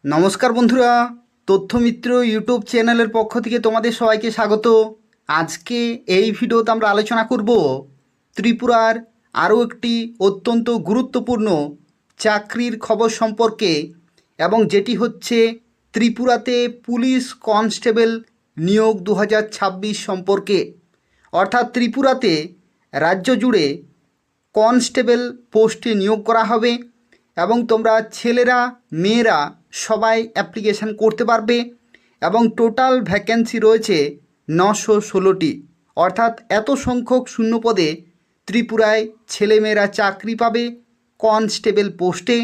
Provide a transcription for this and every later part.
নমস্কার বন্ধুরা, তথ্যমিত্র ইউটিউব চ্যানেলের পক্ষ থেকে তোমাদের সবাইকে স্বাগত। আজকে এই ভিডিওতে আমরা আলোচনা করব ত্রিপুরার আরও একটি অত্যন্ত গুরুত্বপূর্ণ চাকরির খবর সম্পর্কে, এবং যেটি হচ্ছে ত্রিপুরাতে পুলিশ কনস্টেবল নিয়োগ 2026 সম্পর্কে। অর্থাৎ ত্রিপুরাতে রাজ্য জুড়ে কনস্টেবল পোস্টে নিয়োগ করা হবে এবং তোমরা ছেলেরা মেয়েরা সবাই অ্যাপ্লিকেশান করতে পারবে এবং টোটাল ভ্যাকেন্সি রয়েছে 916টি। অর্থাৎ এত সংখ্যক শূন্যপদে ত্রিপুরায় ছেলেমেয়েরা চাকরি পাবে কনস্টেবল পোস্টে,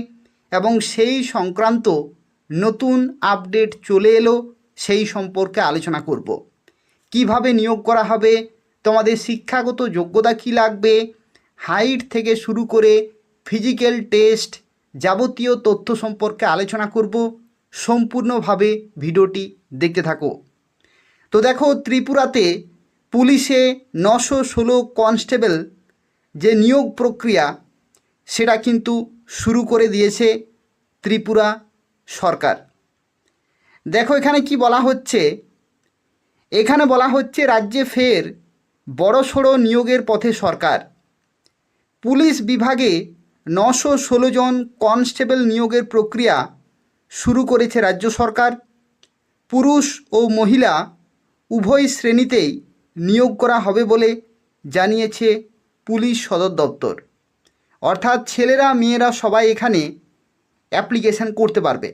এবং সেই সংক্রান্ত নতুন আপডেট চলে এলো, সেই সম্পর্কে আলোচনা করব। কিভাবে নিয়োগ করা হবে, তোমাদের শিক্ষাগত যোগ্যতা কী লাগবে, হাইট থেকে শুরু করে ফিজিক্যাল টেস্ট যাবতীয় তথ্য সম্পর্কে আলোচনা করব। সম্পূর্ণভাবে ভিডিওটি দেখতে থাকো। তো দেখো, ত্রিপুরাতে পুলিশে 916 কনস্টেবল যে নিয়োগ প্রক্রিয়া সেটা কিন্তু শুরু করে দিয়েছে ত্রিপুরা সরকার। দেখো এখানে কি বলা হচ্ছে, এখানে বলা হচ্ছে রাজ্যে ফের বড়সড় নিয়োগের পথে সরকার। পুলিশ বিভাগে 916 জন কনস্টেবল নিয়োগের প্রক্রিয়া শুরু করেছে রাজ্য সরকার। পুরুষ ও মহিলা উভয় শ্রেণীতেই নিয়োগ করা হবে বলে জানিয়েছে পুলিশ সদর দপ্তর। অর্থাৎ ছেলেরা মেয়েরা সবাই এখানে অ্যাপ্লিকেশান করতে পারবে।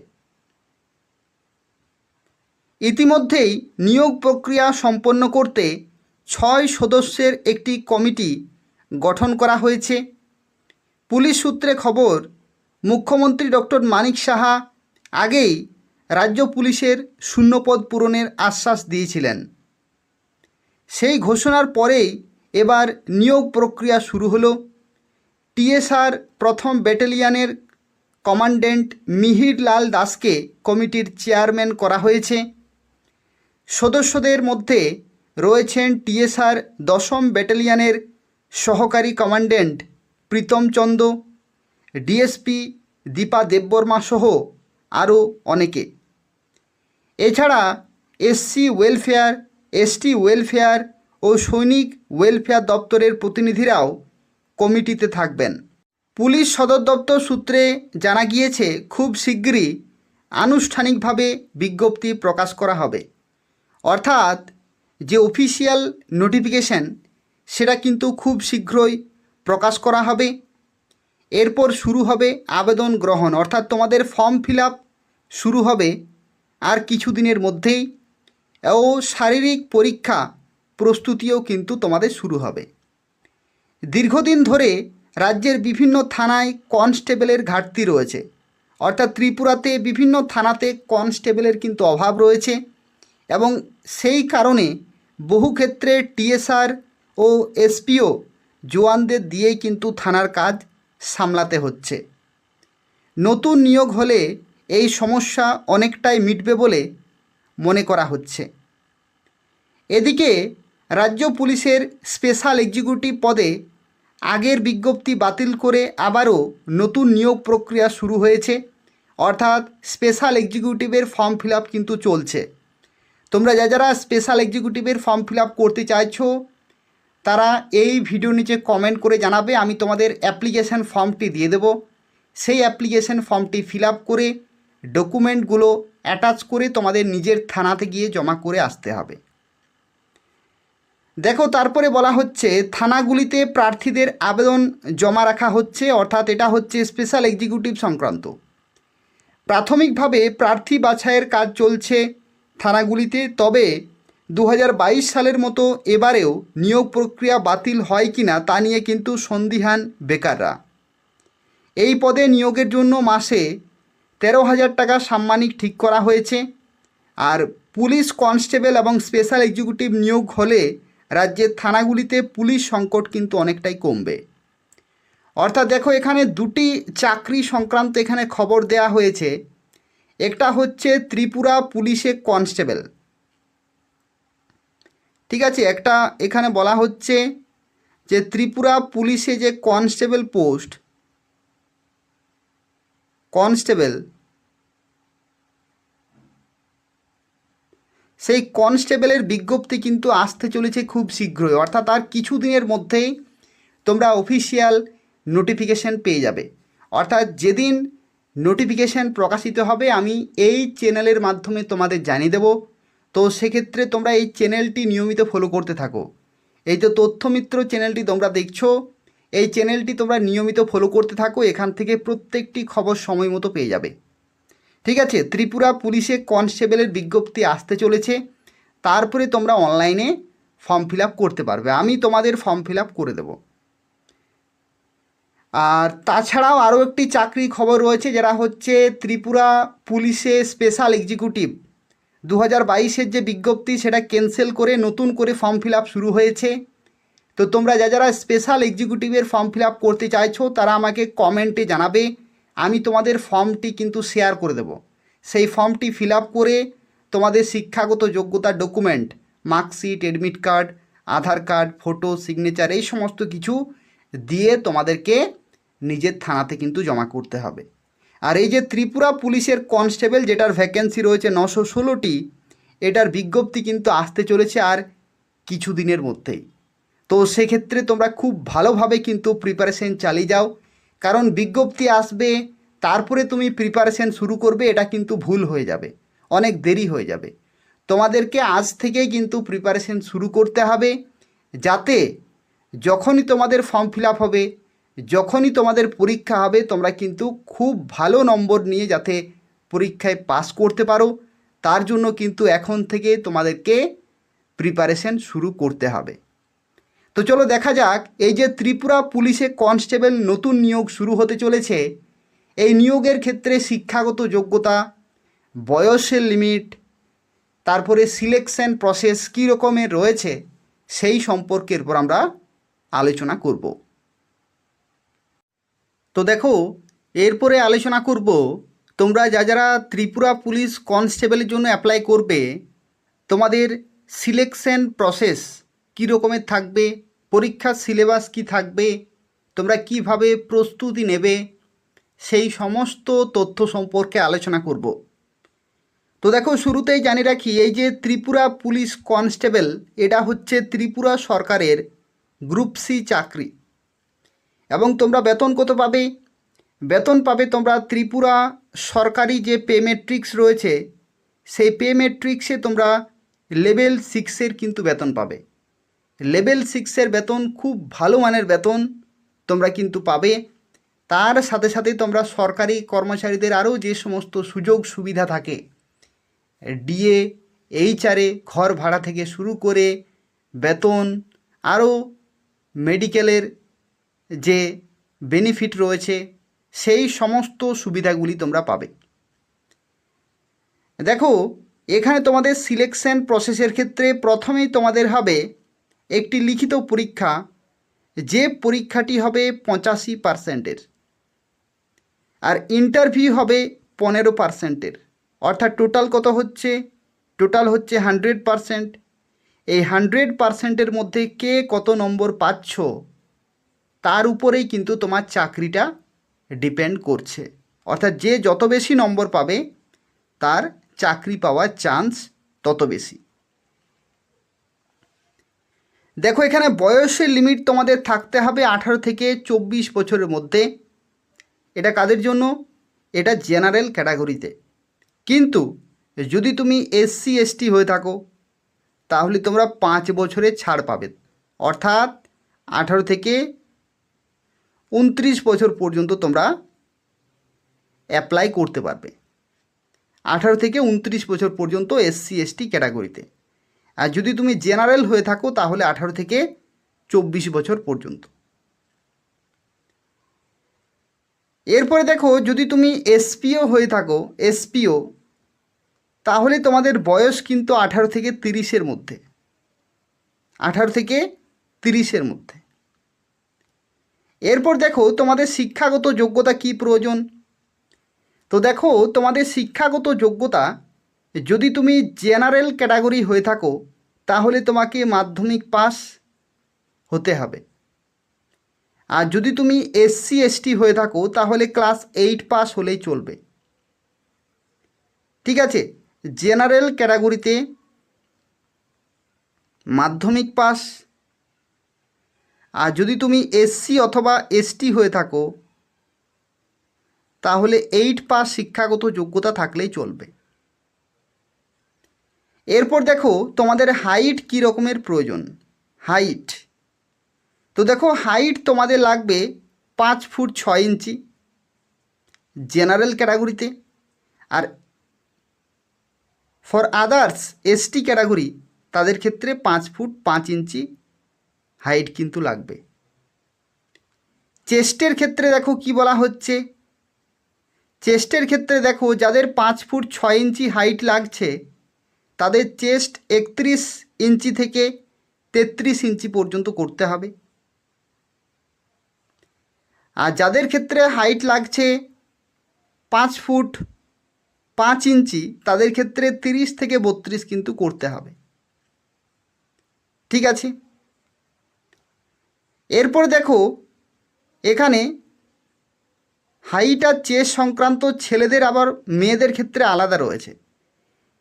ইতিমধ্যেই নিয়োগ প্রক্রিয়া সম্পন্ন করতে 6 সদস্যের একটি কমিটি গঠন করা হয়েছে। পুলিশ সূত্রে খবর, মুখ্যমন্ত্রী ডক্টর মানিক সাহা আগেই রাজ্য পুলিশের শূন্যপদ পূরণের আশ্বাস দিয়েছিলেন। সেই ঘোষণার পরেই এবার নিয়োগ প্রক্রিয়া শুরু হলো। টিএসআর প্রথম ব্যাটালিয়নের কমান্ড্যান্ট মিহির লাল দাসকে কমিটির চেয়ারম্যান করা হয়েছে। সদস্যদের মধ্যে রয়েছেন টিএসআর 10ম ব্যাটালিয়নের সহকারী কমান্ড্যান্ট প্রীতম চন্দ, ডিএসপি দীপা দেববর্মা সহ আরও অনেকে। এছাড়া এসসি ওয়েলফেয়ার, এসটি ওয়েলফেয়ার ও সৈনিক ওয়েলফেয়ার দপ্তরের প্রতিনিধিরাও কমিটিতে থাকবেন। পুলিশ সদর দপ্তর সূত্রে জানা গিয়েছে, খুব শিগগিরই আনুষ্ঠানিকভাবে বিজ্ঞপ্তি প্রকাশ করা হবে। অর্থাৎ যে অফিসিয়াল নোটিফিকেশন সেটা কিন্তু খুব শীঘ্রই প্রকাশ করা হবে। এরপর শুরু হবে আবেদন গ্রহণ, অর্থাৎ তোমাদের ফর্ম ফিল আপ শুরু হবে আর কিছুদিনের মধ্যেই, ও শারীরিক পরীক্ষা প্রস্তুতিও কিন্তু তোমাদের শুরু হবে। দীর্ঘদিন ধরে রাজ্যের বিভিন্ন থানায় কনস্টেবলের ঘাটতি রয়েছে। অর্থাৎ ত্রিপুরাতে বিভিন্ন থানাতে কনস্টেবলের কিন্তু অভাব রয়েছে, এবং সেই কারণে বহু ক্ষেত্রে টিএসআর ও এসপিও জওয়ানদের দিয়েই কিন্তু থানার কাজ সামলাতে হচ্ছে। নতুন নিয়োগ হলে এই সমস্যা অনেকটাই মিটবে বলে মনে করা হচ্ছে। এদিকে রাজ্য পুলিশের স্পেশাল এক্সিকিউটিভ পদে আগের বিজ্ঞপ্তি বাতিল করে আবারও নতুন নিয়োগ প্রক্রিয়া শুরু হয়েছে। অর্থাৎ স্পেশাল এক্সিকিউটিভের ফর্ম ফিল আপ কিন্তু চলছে। তোমরা যারা স্পেশাল এক্সিকিউটিভের ফর্ম ফিল আপ করতে চাইছো তারা এই ভিডিও নিচে কমেন্ট করে জানাবে, আমি তোমাদের অ্যাপ্লিকেশান ফর্মটি দিয়ে দেব। সেই অ্যাপ্লিকেশান ফর্মটি ফিল আপ করে ডকুমেন্টগুলো অ্যাটাচ করে তোমাদের নিজের থানাতে গিয়ে জমা করে আসতে হবে। দেখো, তারপরে বলা হচ্ছে থানাগুলিতে প্রার্থীদের আবেদন জমা রাখা হচ্ছে। অর্থাৎ এটা হচ্ছে স্পেশাল এক্সিকিউটিভ সংক্রান্ত। প্রাথমিকভাবে প্রার্থী বাছাইয়ের কাজ চলছে থানাগুলিতে। তবে 2022 সালের মতো এবারেও নিয়োগ প্রক্রিয়া বাতিল হয় কি না তা নিয়ে কিন্তু সন্দিহান বেকাররা। এই পদে নিয়োগের জন্য মাসে 13,000 টাকা সাম্মানিক ঠিক করা হয়েছে। আর পুলিশ কনস্টেবল এবং স্পেশাল এক্সিকিউটিভ নিয়োগ হলে রাজ্যের থানাগুলিতে পুলিশ সংকট কিন্তু অনেকটাই কমবে। অর্থাৎ দেখো, এখানে দুটি চাকরি সংক্রান্ত এখানে খবর দেয়া হয়েছে। একটা হচ্ছে ত্রিপুরা পুলিশে কনস্টেবল, ঠিক আছে। একটা এখানে বলা হচ্ছে যে ত্রিপুরা পুলিশে যে কনস্টেবল পোস্ট, কনস্টেবল সেই কনস্টেবলের বিজ্ঞপ্তি কিন্তু আসতে চলেছে খুব শীঘ্রই, অর্থাৎ আর কিছু দিনের মধ্যেই তোমরা অফিসিয়াল নোটিফিকেশান পেয়ে যাবে। অর্থাৎ যেদিন নোটিফিকেশান প্রকাশিত হবে আমি এই চ্যানেলের মাধ্যমে তোমাদের জানিয়ে দেব। তো সেক্ষেত্রে তোমরা এই চ্যানেলটি নিয়মিত ফলো করতে থাকো। এই যে তথ্যমিত্র চ্যানেলটি তোমরা দেখছো, এই চ্যানেলটি তোমরা নিয়মিত ফলো করতে থাকো, এখান থেকে প্রত্যেকটি খবর সময় মতো পেয়ে যাবে। ঠিক আছে, ত্রিপুরা পুলিশে কনস্টেবলের বিজ্ঞপ্তি আসতে চলেছে, তারপরে তোমরা অনলাইনে ফর্ম ফিল আপ করতে পারবে, আমি তোমাদের ফর্ম ফিল আপ করে দেবো। আর তাছাড়াও আরও একটি চাকরির খবর রয়েছে, যারা হচ্ছে ত্রিপুরা পুলিশে স্পেশাল এক্সিকিউটিভ 2022-এর যে বিজ্ঞপ্তি সেটা ক্যান্সেল করে নতুন করে ফর্ম ফিল আপ শুরু হয়েছে। তো তোমরা যারা স্পেশাল এক্সিকিউটিভের ফর্ম ফিল আপ করতে চাইছো তারা আমাকে কমেন্টে জানাবে, আমি তোমাদের ফর্মটি কিন্তু শেয়ার করে দেব। সেই ফর্মটি ফিল আপ করে তোমাদের শিক্ষাগত যোগ্যতার ডকুমেন্ট, মার্কশিট, অ্যাডমিট কার্ড, আধার কার্ড, ফটো, সিগনেচার এই সমস্ত কিছু দিয়ে তোমাদেরকে নিজের থানাতে কিন্তু জমা করতে হবে। আর এই যে ত্রিপুরা পুলিশের কনস্টেবল যেটার ভ্যাকেন্সি রয়েছে 916টি, এটার বিজ্ঞপ্তি কিন্তু আসতে চলেছে আর কিছু দিনের মধ্যেই। তো সেক্ষেত্রে তোমরা খুব ভালোভাবে কিন্তু প্রিপারেশন চালিয়ে যাও, কারণ বিজ্ঞপ্তি আসবে তারপরে তুমি প্রিপারেশন শুরু করবে, এটা কিন্তু ভুল হয়ে যাবে, অনেক দেরি হয়ে যাবে। তোমাদেরকে আজ থেকেই কিন্তু প্রিপারেশন শুরু করতে হবে, যাতে যখনই তোমাদের ফর্ম ফিল আপ হবে, যখনই তোমাদের পরীক্ষা হবে, তোমরা কিন্তু খুব ভালো নম্বর নিয়ে যাতে পরীক্ষায় পাস করতে পারো, তার জন্য কিন্তু এখন থেকে তোমাদেরকে প্রিপারেশন শুরু করতে হবে। তো চলো দেখা যাক, এই যে ত্রিপুরা পুলিশে কনস্টেবল নতুন নিয়োগ শুরু হতে চলেছে, এই নিয়োগের ক্ষেত্রে শিক্ষাগত যোগ্যতা, বয়সের লিমিট, তারপরে সিলেকশন প্রসেস কী রকমের রয়েছে সেই সম্পর্কের উপর আমরা আলোচনা করব। তো দেখো, এরপরে আলোচনা করব তোমরা যারা ত্রিপুরা পুলিশ কনস্টেবলের জন্য অ্যাপ্লাই করবে, তোমাদের সিলেকশন প্রসেস কী রকমের থাকবে, পরীক্ষার সিলেবাস কি থাকবে, তোমরা কিভাবে প্রস্তুতি নেবে, সেই সমস্ত তথ্য সম্পর্কে আলোচনা করব। তো দেখো, শুরুতেই জানিয়ে রাখি, এই যে ত্রিপুরা পুলিশ কনস্টেবল এটা হচ্ছে ত্রিপুরা সরকারের গ্রুপ সি চাকরি। এবং তোমরা বেতন কত পাবে? বেতন পাবে তোমরা ত্রিপুরা সরকারি যে পে ম্যাট্রিক্স রয়েছে, সেই পে ম্যাট্রিক্সে তোমরা লেভেল 6-এর কিন্তু বেতন পাবে। লেভেল 6-এর বেতন খুব ভালো মানের বেতন তোমরা কিন্তু পাবে। তার সাথে সাথে তোমরা সরকারি কর্মচারীদের আরও যে সমস্ত সুযোগ সুবিধা থাকে, ডিএ, এইচআরএ, ঘর ভাড়া থেকে শুরু করে বেতন, আরও মেডিকেলের যে বেনিফিট রয়েছে, সেই সমস্ত সুবিধাগুলি তোমরা পাবে। দেখো, এখানে তোমাদের সিলেকশন প্রসেসের ক্ষেত্রে প্রথমেই তোমাদের হবে একটি লিখিত পরীক্ষা, যে পরীক্ষাটি হবে 85%-এর, আর ইন্টারভিউ হবে 15%-এর। অর্থাৎ টোটাল কত হচ্ছে? টোটাল হচ্ছে 100%। এই 100%-এর মধ্যে কে কত নম্বর পাচ্ছ তার উপরেই কিন্তু তোমার চাকরিটা ডিপেন্ড করছে। অর্থাৎ যে যত বেশি নম্বর পাবে তার চাকরি পাওয়ার চান্স তত বেশি। দেখো, এখানে বয়সের লিমিট তোমাদের থাকতে হবে 18 থেকে 24 বছরের মধ্যে। এটা কাদের জন্য? এটা জেনারেল ক্যাটাগরিতে। কিন্তু যদি তুমি এসসি এসটি হয়ে থাকো তাহলে তোমরা 5 বছরের ছাড় পাবে, অর্থাৎ 18 থেকে 29 বছর পর্যন্ত তোমরা অ্যাপ্লাই করতে পারবে। 18 থেকে 29 বছর পর্যন্ত এসসি এসটি ক্যাটাগরিতে। আর যদি তুমি জেনারেল হয়ে থাকো তাহলে 18 থেকে 24 বছর পর্যন্ত। এরপরে দেখো, যদি তুমি এসপিও হয়ে থাকো, এসপিও, তাহলে তোমাদের বয়স কিন্তু 18 থেকে 30-এর মধ্যে, 18 থেকে 30-এর মধ্যে। এরপর দেখো, তোমাদের শিক্ষাগত যোগ্যতা কি প্রয়োজন। তো দেখো, তোমাদের শিক্ষাগত যোগ্যতা, যদি তুমি জেনারেল ক্যাটাগরি হয়ে থাকো তাহলে তোমাকে মাধ্যমিক পাস হতে হবে। আর যদি তুমি এসসি এসটি হয়ে থাকো তাহলে ক্লাস 8 পাস হলেই চলবে। ঠিক আছে, জেনারেল ক্যাটাগরিতে মাধ্যমিক পাস। আর যদি তুমি এসসি অথবা এসটি হয়ে থাকো তাহলে 8 পাস শিক্ষাগত যোগ্যতা থাকলেই চলবে। এরপর দেখো তোমাদের হাইট কী রকমের প্রয়োজন। হাইট, তো দেখো হাইট তোমাদের লাগবে 5 ফুট 6 ইঞ্চি জেনারেল ক্যাটাগরিতে। আর ফর আদার্স এসটি ক্যাটাগরি তাদের ক্ষেত্রে 5 ফুট 5 ইঞ্চি হাইট কিন্তু লাগবে। চেস্টের ক্ষেত্রে দেখো কি বলা হচ্ছে। চেস্টের ক্ষেত্রে দেখো যাদের 5 ফুট 6 ইঞ্চি হাইট লাগছে তাদের চেস্ট 31 ইঞ্চি থেকে 33 ইঞ্চি পর্যন্ত করতে হবে। আর যাদের ক্ষেত্রে হাইট লাগছে 5 ফুট 5 ইঞ্চি তাদের ক্ষেত্রে 30 থেকে 32 কিন্তু করতে হবে। ঠিক আছে, এরপর দেখো এখানে হাইট আর চেস্ট সংক্রান্ত ছেলেদের আবার মেয়েদের ক্ষেত্রে আলাদা রয়েছে।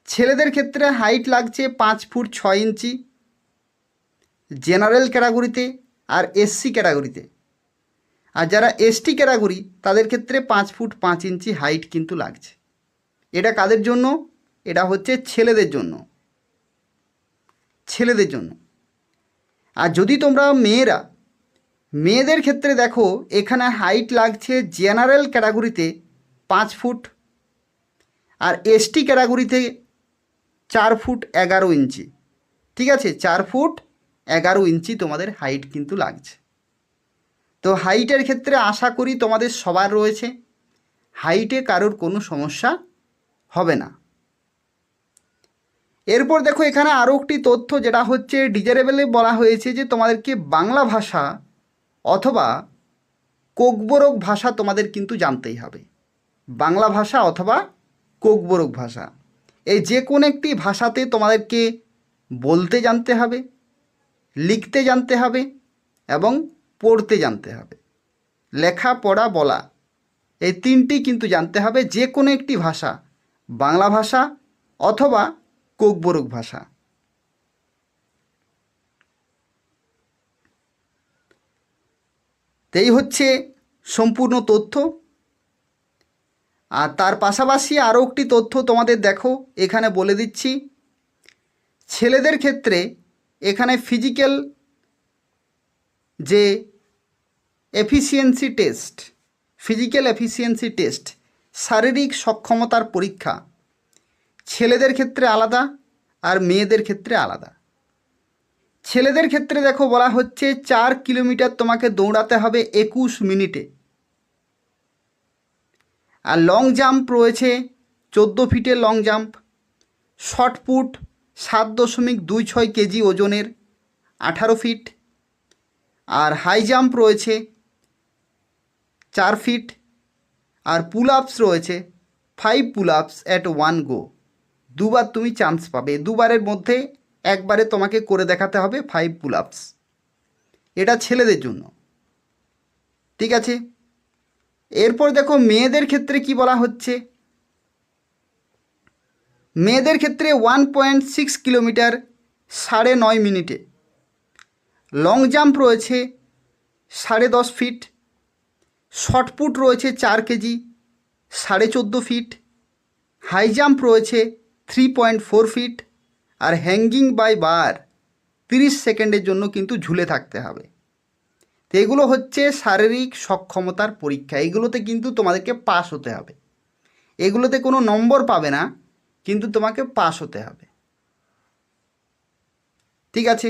ছেলেদের ক্ষেত্রে হাইট লাগছে 5 ফুট 6 ইঞ্চি জেনারেল ক্যাটাগরিতে আর এসসি ক্যাটাগরিতে। আর যারা এসটি ক্যাটাগরি তাদের ক্ষেত্রে 5 ফুট 5 ইঞ্চি হাইট কিন্তু লাগছে। এটা কাদের জন্য? এটা হচ্ছে ছেলেদের জন্য, ছেলেদের জন্য। আর যদি তোমরা মেয়েদের ক্ষেত্রে দেখো এখানে হাইট লাগছে জেনারেল ক্যাটাগরিতে 5 ফুট আর এসটি ক্যাটাগরিতে 4 ফুট 11 ইঞ্চি। ঠিক আছে, 4 ফুট 11 ইঞ্চি তোমাদের হাইট কিন্তু লাগছে। তো হাইটের ক্ষেত্রে আশা করি তোমাদের সবার রয়েছে, হাইটে কারোর কোনো সমস্যা হবে না। এরপর দেখো এখানে আরও একটি তথ্য যেটা হচ্ছে ডিজারেবলে বলা হয়েছে যে তোমাদেরকে বাংলা ভাষা অথবা কোকবরক ভাষা তোমাদের কিন্তু জানতেই হবে। বাংলা ভাষা অথবা কোকবরক ভাষা, এই যে কোনো একটি ভাষাতে তোমাদেরকে বলতে জানতে হবে, লিখতে জানতে হবে এবং পড়তে জানতে হবে। লেখা পড়া বলা এই তিনটি কিন্তু জানতে হবে, যে কোনো একটি ভাষা, বাংলা ভাষা অথবা কোকবরক ভাষা। এই হচ্ছে সম্পূর্ণ তথ্য। আর তার পাশাপাশি আরও একটি তথ্য তোমাদের দেখো এখানে বলে দিচ্ছি। ছেলেদের ক্ষেত্রে এখানে ফিজিক্যাল যে efficiency test, physical efficiency test, শারীরিক সক্ষমতার পরীক্ষা ছেলেদের ক্ষেত্রে আলাদা আর মেয়েদের ক্ষেত্রে আলাদা। ছেলেদের ক্ষেত্রে দেখো বলা হচ্ছে 4 কিলোমিটার তোমাকে দৌড়াতে হবে 21 মিনিটে। আর লং জাম্প রয়েছে 14 ফিটের long jump, short put 7.26 KG ওজনের 18 ফিট, আর হাই জাম্প রয়েছে 4 ফিট, আর পুল আপস রয়েছে 5 পুল আপস অ্যাট 1 গো। দুবার তুমি চান্স পাবে, দুবারের মধ্যে একবারে তোমাকে করে দেখাতে হবে 5 পুল আপস। এটা ছেলেদের জন্য। ঠিক আছে, এরপর দেখো মেয়েদের ক্ষেত্রে কি বলা হচ্ছে। মেয়েদের ক্ষেত্রে 1.6 কিলোমিটার 9.5 মিনিটে, লং জাম্প রয়েছে 10.5 ফিট, শর্টপুট রয়েছে 4 কেজি 14.5 ফিট, হাই জাম্প রয়েছে 3.4 ফিট, আর হ্যাঙ্গিং বাই বার 30 সেকেন্ডের জন্য কিন্তু ঝুলে থাকতে হবে। তো এগুলো হচ্ছে শারীরিক সক্ষমতার পরীক্ষা, এগুলোতে কিন্তু তোমাদেরকে পাস হতে হবে। এগুলোতে কোনো নম্বর পাবে না, কিন্তু তোমাকে পাস হতে হবে। ঠিক আছে,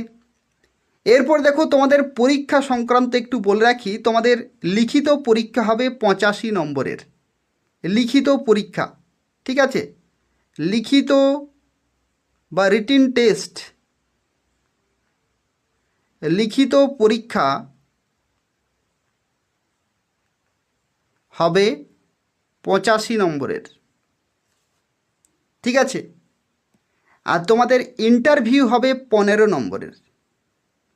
এরপর দেখো তোমাদের পরীক্ষা সংক্রান্ত একটু বলে রাখি। তোমাদের লিখিত পরীক্ষা হবে 85 নম্বরের লিখিত পরীক্ষা। ঠিক আছে, লিখিত বা রিটিন টেস্ট, লিখিত পরীক্ষা হবে 85 নম্বরের। ঠিক আছে, আর তোমাদের ইন্টারভিউ হবে 15 নম্বরের।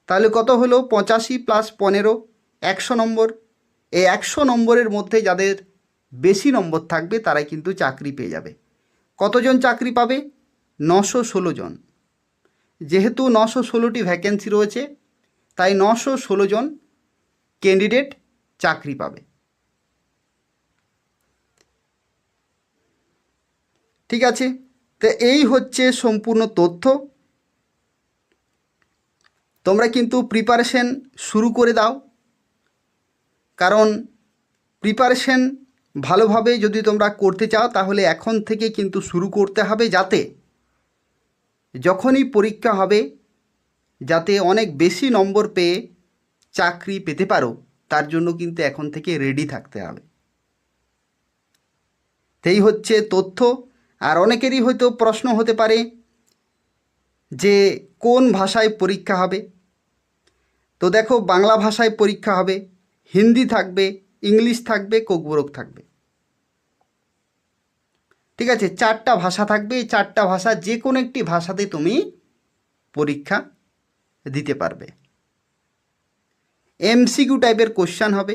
তাহলে কত হলো? 85 প্লাস 15 100 নম্বর। এই 100 নম্বরের মধ্যে যাদের বেশি নম্বর থাকবে তারাই কিন্তু চাকরি পেয়ে যাবে। কতজন চাকরি পাবে? 916 জন। যেহেতু 916টি ভ্যাকেন্সি রয়েছে, তাই 916 জন ক্যান্ডিডেট চাকরি পাবে। ঠিক আছে, তো এই হচ্ছে সম্পূর্ণ তথ্য। তোমরা কিন্তু প্রিপারেশন শুরু করে দাও, কারণ প্রিপারেশন ভালোভাবে যদি তোমরা করতে চাও তাহলে এখন থেকে কিন্তু শুরু করতে হবে, যাতে যখনই পরীক্ষা হবে যাতে অনেক বেশি নম্বর পেয়ে চাকরি পেতে পারো, তার জন্য কিন্তু এখন থেকে রেডি থাকতে হবে। এই হচ্ছে তথ্য। আর অনেকেরই হয়তো প্রশ্ন হতে পারে যে কোন ভাষায় পরীক্ষা হবে। তো দেখো, বাংলা ভাষায় পরীক্ষা হবে, হিন্দি থাকবে, ইংলিশ থাকবে, কোকবরক থাকবে। ঠিক আছে, 4টা ভাষা থাকবে। এই 4টা ভাষা যে কোনো একটি ভাষাতে তুমি পরীক্ষা দিতে পারবে। এমসিকিউ টাইপের কোশ্চেন হবে,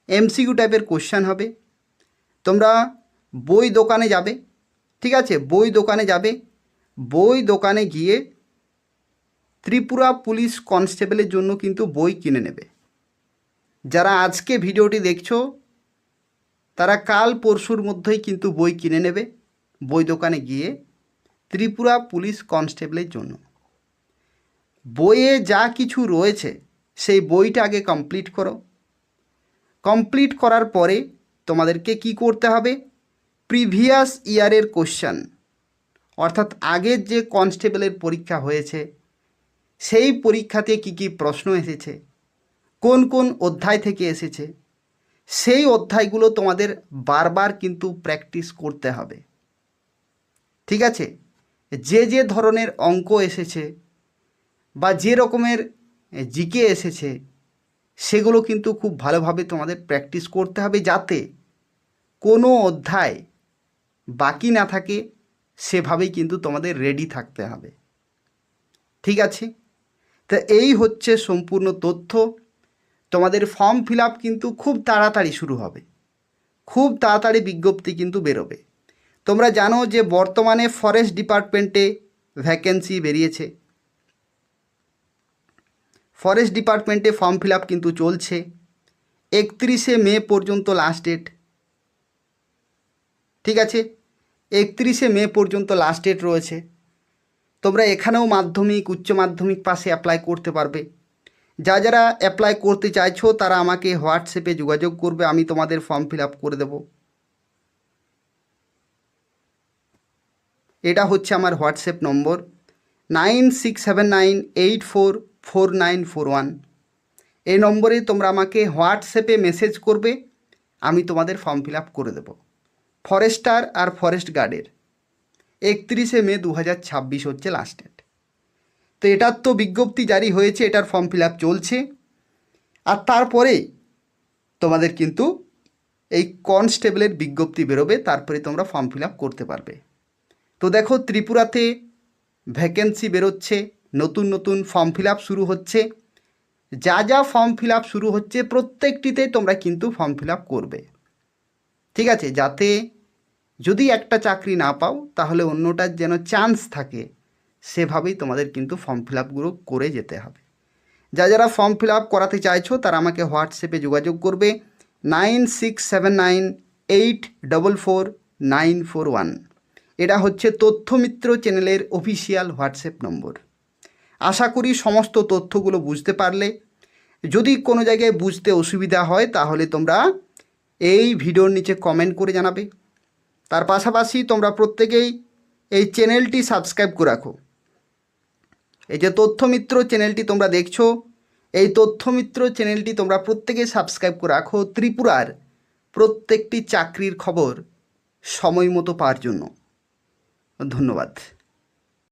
এমসিকিউ টাইপের কোশ্চেন হবে। তোমরা বই দোকানে যাবে, ঠিক আছে, বই দোকানে যাবে, বই দোকানে গিয়ে ত্রিপুরা পুলিশ কনস্টেবলের জন্য কিন্তু বই কিনে নেবে। যারা আজকে ভিডিওটি দেখছো তারা কাল পরশুর মধ্যেই কিন্তু বই কিনে নেবে বই দোকানে গিয়ে ত্রিপুরা পুলিশ কনস্টেবলের জন্য। বইয়ে যা কিছু রয়েছে সেই বইটা আগে কমপ্লিট করো। কমপ্লিট করার পরে তোমাদেরকে কি করতে হবে, প্রিভিয়াস ইয়ারের কোশ্চেন, অর্থাৎ আগের যে কনস্টেবলের পরীক্ষা হয়েছে সেই পরীক্ষাতে কি কি প্রশ্ন এসেছে, কোন কোন অধ্যায় থেকে এসেছে, সেই অধ্যায়গুলো তোমাদের বারবার কিন্তু প্র্যাকটিস করতে হবে। ঠিক আছে, যে যে ধরনের অঙ্ক এসেছে বা যে রকমের জিকে এসেছে সেগুলো কিন্তু খুব ভালোভাবে তোমাদের প্র্যাকটিস করতে হবে, যাতে কোনো অধ্যায় বাকি না থাকে। সেভাবেই কিন্তু তোমাদের রেডি থাকতে হবে। ঠিক আছে, তো এই হচ্ছে সম্পূর্ণ তথ্য। তোমাদের ফর্ম ফিল আপ কিন্তু খুব তাড়াতাড়ি শুরু হবে, খুব তাড়াতাড়ি বিজ্ঞপ্তি কিন্তু বেরোবে। তোমরা জানো যে বর্তমানে ফরেস্ট ডিপার্টমেন্টে ভ্যাকেন্সি বেরিয়েছে, ফরেস্ট ডিপার্টমেন্টে ফর্ম ফিল আপ কিন্তু চলছে। 31শে মে পর্যন্ত লাস্ট ডেট। ঠিক আছে, 31শে মে পর্যন্ত লাস্ট ডেট রয়েছে। তোমরা এখানেও মাধ্যমিক, উচ্চ মাধ্যমিক পাশে অ্যাপ্লাই করতে পারবে। যারা অ্যাপ্লাই করতে চাইছো তারা আমাকে হোয়াটসঅ্যাপে যোগাযোগ করবে, আমি তোমাদের ফর্ম ফিল আপ করে দেব। এটা হচ্ছে আমার হোয়াটসঅ্যাপ নম্বর 9679844941। এই নম্বরে তোমরা আমাকে হোয়াটসঅ্যাপে মেসেজ করবে, আমি তোমাদের ফর্ম ফিল আপ করে দেব। ফরেস্টার আর ফরেস্ট গার্ডের 31শে মে 2026 হচ্ছে লাস্ট ডেট। তো এটার তো বিজ্ঞপ্তি জারি হয়েছে, এটার ফর্ম ফিল আপ চলছে। আর তারপরে তোমাদের কিন্তু এই কনস্টেবলের বিজ্ঞপ্তি বেরোবে, তারপরে তোমরা ফর্ম ফিল আপ করতে পারবে। তো দেখো, ত্রিপুরাতে ভ্যাকেন্সি বেরোচ্ছে, নতুন নতুন ফর্ম ফিল আপ শুরু হচ্ছে। যা যা ফর্ম ফিল আপ শুরু হচ্ছে প্রত্যেকটিতে তোমরা কিন্তু ফর্ম ফিল আপ করবে। ঠিক আছে, যাতে যদি একটা চাকরি না পাও তাহলে অন্যটার যেন চান্স থাকে, সেভাবেই তোমাদের কিন্তু ফর্ম ফিল আপগুলো করে যেতে হবে। যারা ফর্ম ফিল আপ করাতে চাইছো তারা আমাকে হোয়াটসঅ্যাপে যোগাযোগ করবে 9679844941। এটা হচ্ছে তথ্যমিত্র চ্যানেলের অফিসিয়াল হোয়াটসঅ্যাপ নম্বর। আশা করি সমস্ত তথ্যগুলো বুঝতে পারলে। যদি কোনো জায়গায় বুঝতে অসুবিধা হয় তাহলে তোমরা এই ভিডিওর নিচে কমেন্ট করে জানাবে। তার পাশাপাশি তোমরা প্রত্যেকেই এই চ্যানেলটি সাবস্ক্রাইব করে রাখো। এই যে তথ্যমিত্র চ্যানেলটি তোমরা দেখছো, এই তথ্যমিত্র চ্যানেলটি তোমরা প্রত্যেকেই সাবস্ক্রাইব করে রাখো ত্রিপুরার প্রত্যেকটি চাকরির খবর সময় মতো পাওয়ার জন্য। ধন্যবাদ।